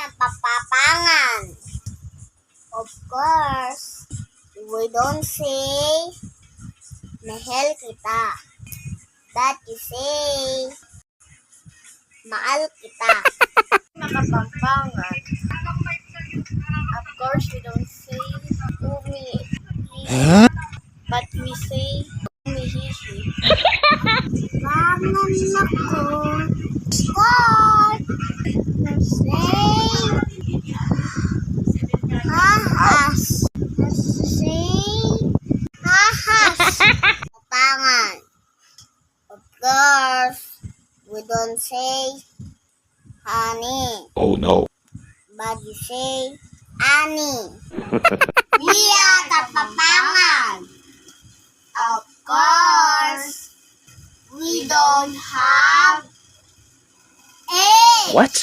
nagpapapangan. Of course, we don't say mahal kita. That you say mahal kita. Nakapampangan. Of course, we don't say umi, but we say umihihi. Pangan ako. Scott. Say ahas. Say ahas. Pangan. Of course, we don't say honey, Oh no. but you say ani. We are Kapapangan. Of course, we don't have eggs. What?